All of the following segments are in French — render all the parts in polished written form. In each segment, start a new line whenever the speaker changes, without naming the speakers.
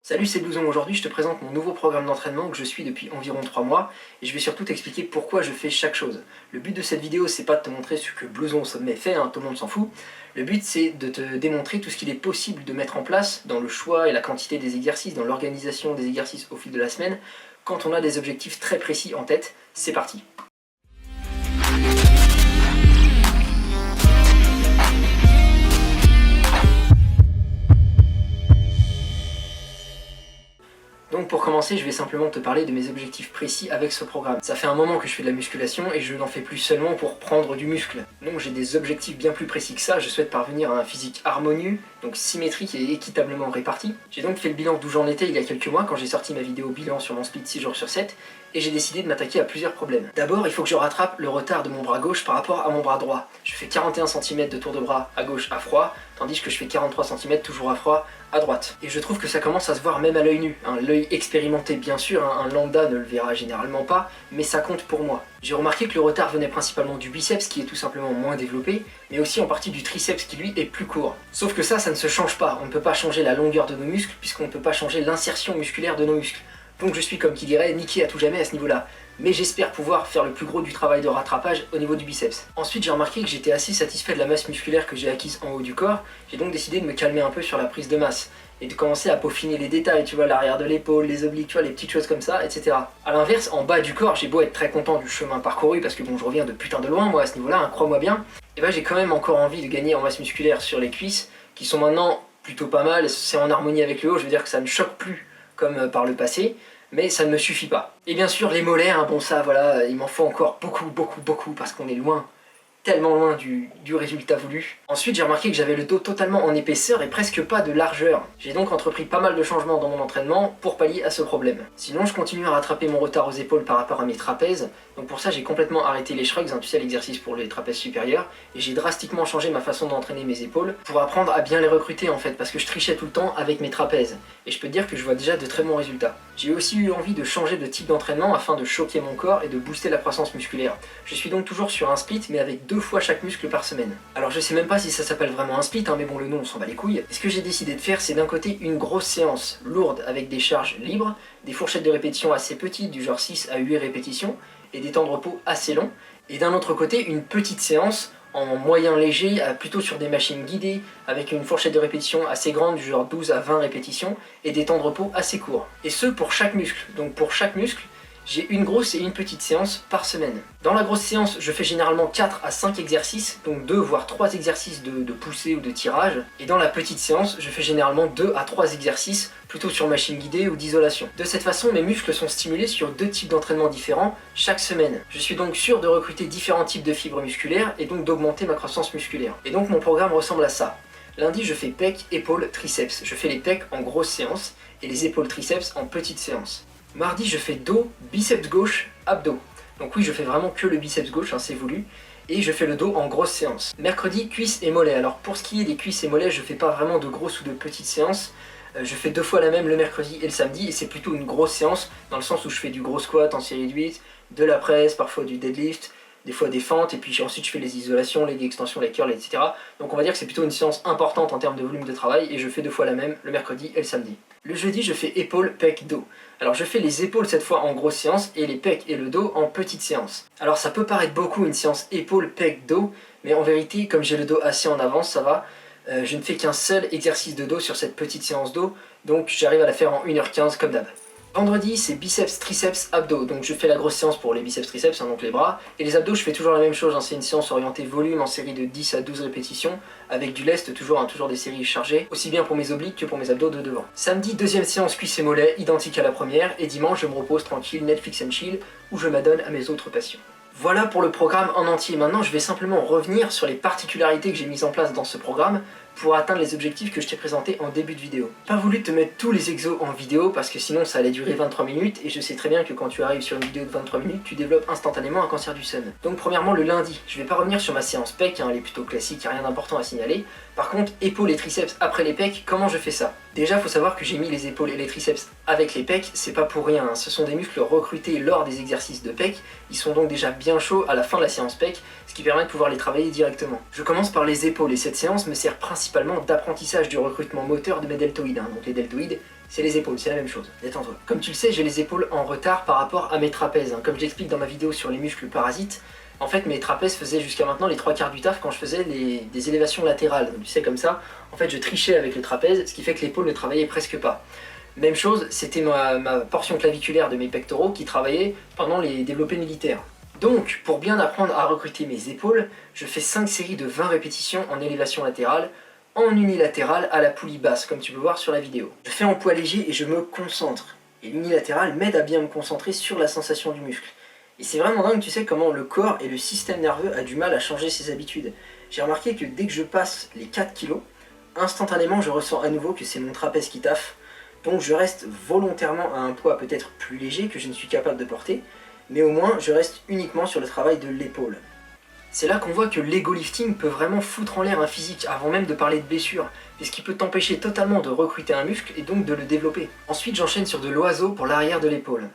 Salut, c'est Blouson. Aujourd'hui je te présente mon nouveau programme d'entraînement que je suis depuis environ 3 mois et je vais surtout t'expliquer pourquoi je fais chaque chose. Le but de cette vidéo c'est pas de te montrer ce que Blouson sommet fait, tout le monde s'en fout. Le but c'est de te démontrer tout ce qu'il est possible de mettre en place dans le choix et la quantité des exercices, dans l'organisation des exercices au fil de la semaine, quand on a des objectifs très précis en tête. C'est parti. Donc pour commencer, je vais simplement te parler de mes objectifs précis avec ce programme. Ça fait un moment que je fais de la musculation et je n'en fais plus seulement pour prendre du muscle. Donc j'ai des objectifs bien plus précis que ça, je souhaite parvenir à un physique harmonieux, donc symétrique et équitablement réparti. J'ai donc fait le bilan d'où j'en étais il y a quelques mois quand j'ai sorti ma vidéo bilan sur mon split 6 jours sur 7 et j'ai décidé de m'attaquer à plusieurs problèmes. D'abord, il faut que je rattrape le retard de mon bras gauche par rapport à mon bras droit. Je fais 41 cm de tour de bras à gauche à froid, tandis que je fais 43 cm toujours à froid à droite. Et je trouve que ça commence à se voir même à l'œil nu. L'œil expérimenté bien sûr, un lambda ne le verra généralement pas, mais ça compte pour moi. J'ai remarqué que le retard venait principalement du biceps qui est tout simplement moins développé, mais aussi en partie du triceps qui lui est plus court. Sauf que ça ne se change pas, on ne peut pas changer la longueur de nos muscles puisqu'on ne peut pas changer l'insertion musculaire de nos muscles. Donc je suis, comme qui dirait, niqué à tout jamais à ce niveau-là. Mais j'espère pouvoir faire le plus gros du travail de rattrapage au niveau du biceps. Ensuite, j'ai remarqué que j'étais assez satisfait de la masse musculaire que j'ai acquise en haut du corps. J'ai donc décidé de me calmer un peu sur la prise de masse et de commencer à peaufiner les détails, tu vois, l'arrière de l'épaule, les obliques, tu vois, les petites choses comme ça, etc. A l'inverse, en bas du corps, j'ai beau être très content du chemin parcouru parce que bon, je reviens de putain de loin, moi, à ce niveau-là, crois-moi bien. Et bah, j'ai quand même encore envie de gagner en masse musculaire sur les cuisses, qui sont maintenant plutôt pas mal, c'est en harmonie avec le haut, je veux dire que ça ne choque plus comme par le passé. Mais ça ne me suffit pas. Et bien sûr les mollets, bon ça voilà, il m'en faut encore beaucoup parce qu'on est loin, tellement loin du résultat voulu. Ensuite j'ai remarqué que j'avais le dos totalement en épaisseur et presque pas de largeur. J'ai donc entrepris pas mal de changements dans mon entraînement pour pallier à ce problème. Sinon je continue à rattraper mon retard aux épaules par rapport à mes trapèzes, donc pour ça j'ai complètement arrêté les shrugs, tu sais l'exercice pour les trapèzes supérieurs, et j'ai drastiquement changé ma façon d'entraîner mes épaules pour apprendre à bien les recruter en fait, parce que je trichais tout le temps avec mes trapèzes, et je peux te dire que je vois déjà de très bons résultats. J'ai aussi eu envie de changer de type d'entraînement afin de choquer mon corps et de booster la croissance musculaire. Je suis donc toujours sur un split mais avec 2 fois chaque muscle par semaine. Alors je sais même pas si ça s'appelle vraiment un split, mais bon le nom on s'en bat les couilles. Et ce que j'ai décidé de faire c'est d'un côté une grosse séance lourde avec des charges libres, des fourchettes de répétition assez petites du genre 6 à 8 répétitions et des temps de repos assez longs, et d'un autre côté une petite séance en moyen léger, plutôt sur des machines guidées, avec une fourchette de répétition assez grande, du genre 12 à 20 répétitions, et des temps de repos assez courts. Et ce pour chaque muscle. Donc pour chaque muscle, j'ai une grosse et une petite séance par semaine. Dans la grosse séance, je fais généralement 4 à 5 exercices, donc 2 voire 3 exercices de poussée ou de tirage. Et dans la petite séance, je fais généralement 2 à 3 exercices, plutôt sur machine guidée ou d'isolation. De cette façon, mes muscles sont stimulés sur 2 types d'entraînements différents chaque semaine. Je suis donc sûr de recruter différents types de fibres musculaires et donc d'augmenter ma croissance musculaire. Et donc mon programme ressemble à ça. Lundi, je fais pec, épaules, triceps. Je fais les pecs en grosse séance et les épaules triceps en petite séance. Mardi, je fais dos, biceps gauche, abdos. Donc oui, je fais vraiment que le biceps gauche, c'est voulu. Et je fais le dos en grosse séance. Mercredi, cuisses et mollets. Alors pour ce qui est des cuisses et mollets, je fais pas vraiment de grosses ou de petites séances. Je fais 2 fois la même le mercredi et le samedi, et c'est plutôt une grosse séance, dans le sens où je fais du gros squat en série de 8, de la presse, parfois du deadlift, des fois des fentes, et puis ensuite je fais les isolations, les extensions, les curls, etc. Donc on va dire que c'est plutôt une séance importante en termes de volume de travail, et je fais 2 fois la même le mercredi et le samedi. Le jeudi, je fais épaules, pecs, dos. Alors je fais les épaules cette fois en grosse séance, et les pecs et le dos en petite séance. Alors ça peut paraître beaucoup une séance épaules, pecs, dos, mais en vérité, comme j'ai le dos assez en avance, ça va. Je ne fais qu'un seul exercice de dos sur cette petite séance dos, donc j'arrive à la faire en 1h15 comme d'hab. Vendredi, c'est biceps, triceps, abdos, donc je fais la grosse séance pour les biceps, triceps, donc les bras, et les abdos je fais toujours la même chose, c'est une séance orientée volume en série de 10 à 12 répétitions, avec du lest, toujours des séries chargées, aussi bien pour mes obliques que pour mes abdos de devant. Samedi, deuxième séance cuisses et mollets, identique à la première, et dimanche je me repose tranquille, Netflix and chill, où je m'adonne à mes autres passions. Voilà pour le programme en entier. Maintenant je vais simplement revenir sur les particularités que j'ai mises en place dans ce programme pour atteindre les objectifs que je t'ai présentés en début de vidéo. Pas voulu te mettre tous les exos en vidéo parce que sinon ça allait durer 23 minutes et je sais très bien que quand tu arrives sur une vidéo de 23 minutes, tu développes instantanément un cancer du sein. Donc premièrement le lundi, je vais pas revenir sur ma séance pec, elle est plutôt classique, il n'y a rien d'important à signaler. Par contre, épaules et triceps après les pecs, comment je fais ça? Déjà, il faut savoir que j'ai mis les épaules et les triceps avec les pecs, c'est pas pour rien, ce sont des muscles recrutés lors des exercices de pec, ils sont donc déjà bien chauds à la fin de la séance pec, ce qui permet de pouvoir les travailler directement. Je commence par les épaules et cette séance me sert principalement d'apprentissage du recrutement moteur de mes deltoïdes, donc les deltoïdes C'est les épaules, c'est la même chose, détends-toi. Comme tu le sais, j'ai les épaules en retard par rapport à mes trapèzes. Comme je l'explique dans ma vidéo sur les muscles parasites, en fait mes trapèzes faisaient jusqu'à maintenant les 3/4 du taf quand je faisais des élévations latérales. Donc tu sais, comme ça, en fait je trichais avec le trapèze, ce qui fait que l'épaule ne travaillait presque pas. Même chose, c'était ma portion claviculaire de mes pectoraux qui travaillait pendant les développés militaires. Donc, pour bien apprendre à recruter mes épaules, je fais 5 séries de 20 répétitions en élévation latérale, en unilatérale à la poulie basse, comme tu peux voir sur la vidéo. Je fais en poids léger et je me concentre. Et l'unilatéral m'aide à bien me concentrer sur la sensation du muscle. Et c'est vraiment dingue, tu sais, comment le corps et le système nerveux a du mal à changer ses habitudes. J'ai remarqué que dès que je passe les 4 kilos, instantanément je ressens à nouveau que c'est mon trapèze qui taffe. Donc je reste volontairement à un poids peut-être plus léger que je ne suis capable de porter, mais au moins je reste uniquement sur le travail de l'épaule. C'est là qu'on voit que l'ego lifting peut vraiment foutre en l'air un physique avant même de parler de blessure, puisqu'il peut t'empêcher totalement de recruter un muscle et donc de le développer. Ensuite j'enchaîne sur de l'oiseau pour l'arrière de l'épaule.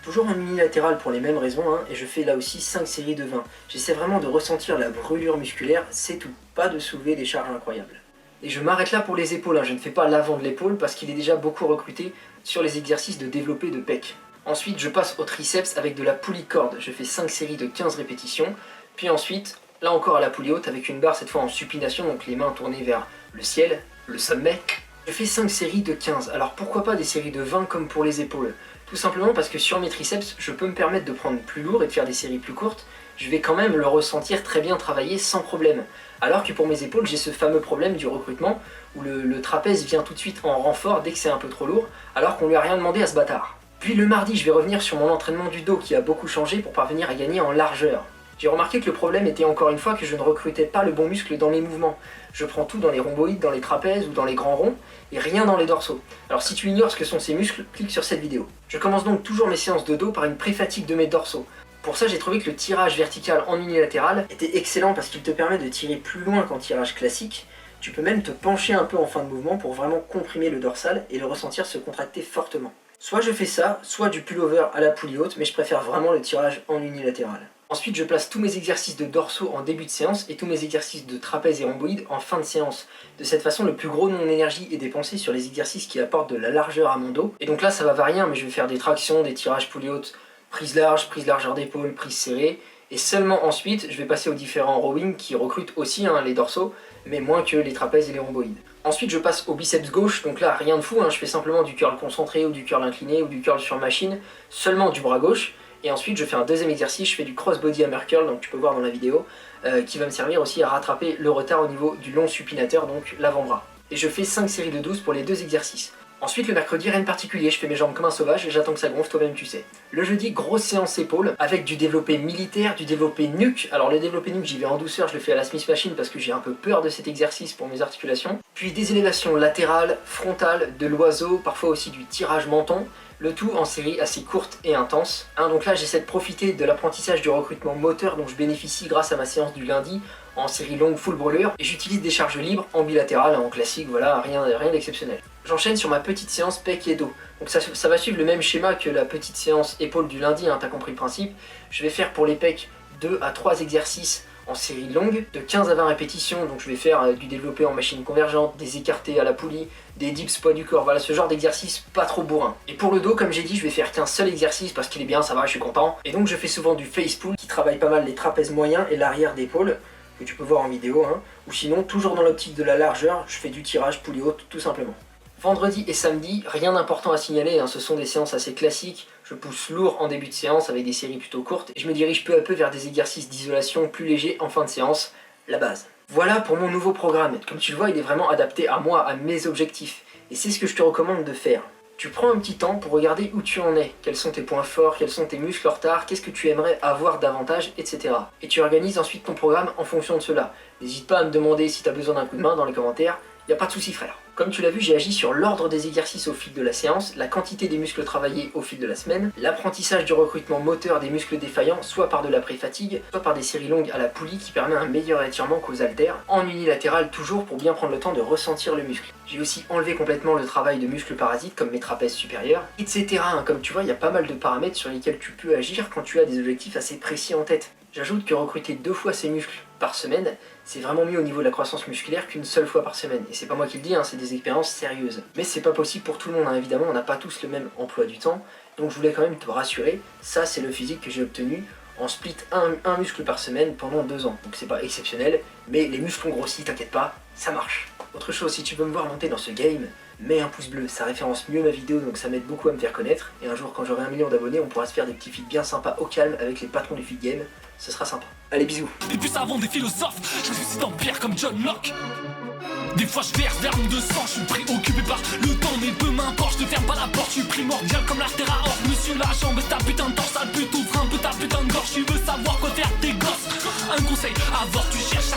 Toujours en unilatéral pour les mêmes raisons, et je fais là aussi 5 séries de 20. J'essaie vraiment de ressentir la brûlure musculaire, c'est tout, pas de soulever des charges incroyables. Et je m'arrête là pour les épaules, je ne fais pas l'avant de l'épaule parce qu'il est déjà beaucoup recruté sur les exercices de développé de pec. Ensuite je passe au triceps avec de la poulie corde, je fais 5 séries de 15 répétitions, puis ensuite, là encore à la poulie haute avec une barre cette fois en supination, donc les mains tournées vers le ciel, le sommet. Je fais 5 séries de 15, alors pourquoi pas des séries de 20 comme pour les épaules? Tout simplement parce que sur mes triceps, je peux me permettre de prendre plus lourd et de faire des séries plus courtes, je vais quand même le ressentir très bien travailler sans problème. Alors que pour mes épaules, j'ai ce fameux problème du recrutement, où le trapèze vient tout de suite en renfort dès que c'est un peu trop lourd, alors qu'on lui a rien demandé à ce bâtard. Puis le mardi, je vais revenir sur mon entraînement du dos qui a beaucoup changé pour parvenir à gagner en largeur. J'ai remarqué que le problème était encore une fois que je ne recrutais pas le bon muscle dans mes mouvements. Je prends tout dans les rhomboïdes, dans les trapèzes ou dans les grands ronds, et rien dans les dorsaux. Alors si tu ignores ce que sont ces muscles, clique sur cette vidéo. Je commence donc toujours mes séances de dos par une pré-fatigue de mes dorsaux. Pour ça, j'ai trouvé que le tirage vertical en unilatéral était excellent parce qu'il te permet de tirer plus loin qu'en tirage classique. Tu peux même te pencher un peu en fin de mouvement pour vraiment comprimer le dorsal et le ressentir se contracter fortement. Soit je fais ça, soit du pullover à la poulie haute, mais je préfère vraiment le tirage en unilatéral. Ensuite, je place tous mes exercices de dorsaux en début de séance et tous mes exercices de trapèze et rhomboïde en fin de séance. De cette façon, le plus gros de mon énergie est dépensé sur les exercices qui apportent de la largeur à mon dos. Et donc là, ça va varier, mais je vais faire des tractions, des tirages poulie haute, prise largeur d'épaule, prise serrée. Et seulement ensuite, je vais passer aux différents rowing qui recrutent aussi les dorsaux, mais moins que les trapèzes et les rhomboïdes. Ensuite, je passe au biceps gauche, donc là, rien de fou, je fais simplement du curl concentré ou du curl incliné ou du curl sur machine, seulement du bras gauche. Et ensuite je fais un deuxième exercice, je fais du cross-body hammer curl, donc tu peux voir dans la vidéo, qui va me servir aussi à rattraper le retard au niveau du long supinateur, donc l'avant-bras. Et je fais 5 séries de 12 pour les deux exercices. Ensuite le mercredi, rien de particulier, je fais mes jambes comme un sauvage et j'attends que ça gonfle, toi-même tu sais. Le jeudi, grosse séance épaules, avec du développé militaire, du développé nuque. Alors le développé nuque, j'y vais en douceur, je le fais à la Smith Machine parce que j'ai un peu peur de cet exercice pour mes articulations. Puis des élévations latérales, frontales, de l'oiseau, parfois aussi du tirage menton. Le tout en série assez courte et intense. Donc là j'essaie de profiter de l'apprentissage du recrutement moteur dont je bénéficie grâce à ma séance du lundi en série longue full brûlure. Et j'utilise des charges libres en bilatéral, en classique, voilà, rien d'exceptionnel. J'enchaîne sur ma petite séance pec et dos. Donc ça va suivre le même schéma que la petite séance épaule du lundi, t'as compris le principe. Je vais faire pour les pecs 2 à 3 exercices en série longue, de 15 à 20 répétitions, donc je vais faire du développé en machine convergente, des écartés à la poulie, des dips poids du corps, voilà ce genre d'exercice pas trop bourrin. Et pour le dos, comme j'ai dit, je vais faire qu'un seul exercice parce qu'il est bien, ça va, je suis content. Et donc je fais souvent du face pull qui travaille pas mal les trapèzes moyens et l'arrière d'épaule, que tu peux voir en vidéo, ou sinon, toujours dans l'optique de la largeur, je fais du tirage poulie haute tout simplement. Vendredi et samedi, rien d'important à signaler, ce sont des séances assez classiques. Je pousse lourd en début de séance avec des séries plutôt courtes et je me dirige peu à peu vers des exercices d'isolation plus légers en fin de séance, la base. Voilà pour mon nouveau programme. Comme tu le vois, il est vraiment adapté à moi, à mes objectifs. Et c'est ce que je te recommande de faire. Tu prends un petit temps pour regarder où tu en es, quels sont tes points forts, quels sont tes muscles en retard, qu'est-ce que tu aimerais avoir davantage, etc. Et tu organises ensuite ton programme en fonction de cela. N'hésite pas à me demander si tu as besoin d'un coup de main dans les commentaires, y a pas de souci frère. Comme tu l'as vu, j'ai agi sur l'ordre des exercices au fil de la séance, la quantité des muscles travaillés au fil de la semaine, l'apprentissage du recrutement moteur des muscles défaillants, soit par de la pré-fatigue, soit par des séries longues à la poulie qui permet un meilleur étirement qu'aux haltères, en unilatéral toujours pour bien prendre le temps de ressentir le muscle. J'ai aussi enlevé complètement le travail de muscles parasites comme mes trapèzes supérieurs, etc. Comme tu vois, il y a pas mal de paramètres sur lesquels tu peux agir quand tu as des objectifs assez précis en tête. J'ajoute que recruter 2 fois ces muscles par semaine, c'est vraiment mieux au niveau de la croissance musculaire qu'une seule fois par semaine. Et c'est pas moi qui le dis, hein, c'est des expériences sérieuses. Mais c'est pas possible pour tout le monde, hein, évidemment, on n'a pas tous le même emploi du temps. Donc je voulais quand même te rassurer, ça c'est le physique que j'ai obtenu en split un muscle par semaine pendant 2 ans. Donc c'est pas exceptionnel, mais les muscles ont grossi, t'inquiète pas, ça marche. Autre chose, si tu veux me voir monter dans ce game, mets un pouce bleu, ça référence mieux ma vidéo, donc ça m'aide beaucoup à me faire connaître. Et un jour, quand j'aurai 1 million d'abonnés, on pourra se faire des petits feats bien sympas au calme avec les patrons du feed game, ce sera sympa. Allez, bisous.
Et puis avant des philosophes, je suis en pierre comme John Locke. Des fois je verse vers de sang, je suis préoccupé par le temps, mais peu m'importe, je te ferme pas la porte, je suis primordial comme l'artère à or. Monsieur la jambe, ta putain de torse, sale pute, ouvre un peu ta putain de gorge, tu veux savoir quoi faire tes gosses. Un conseil, avant tu cherches à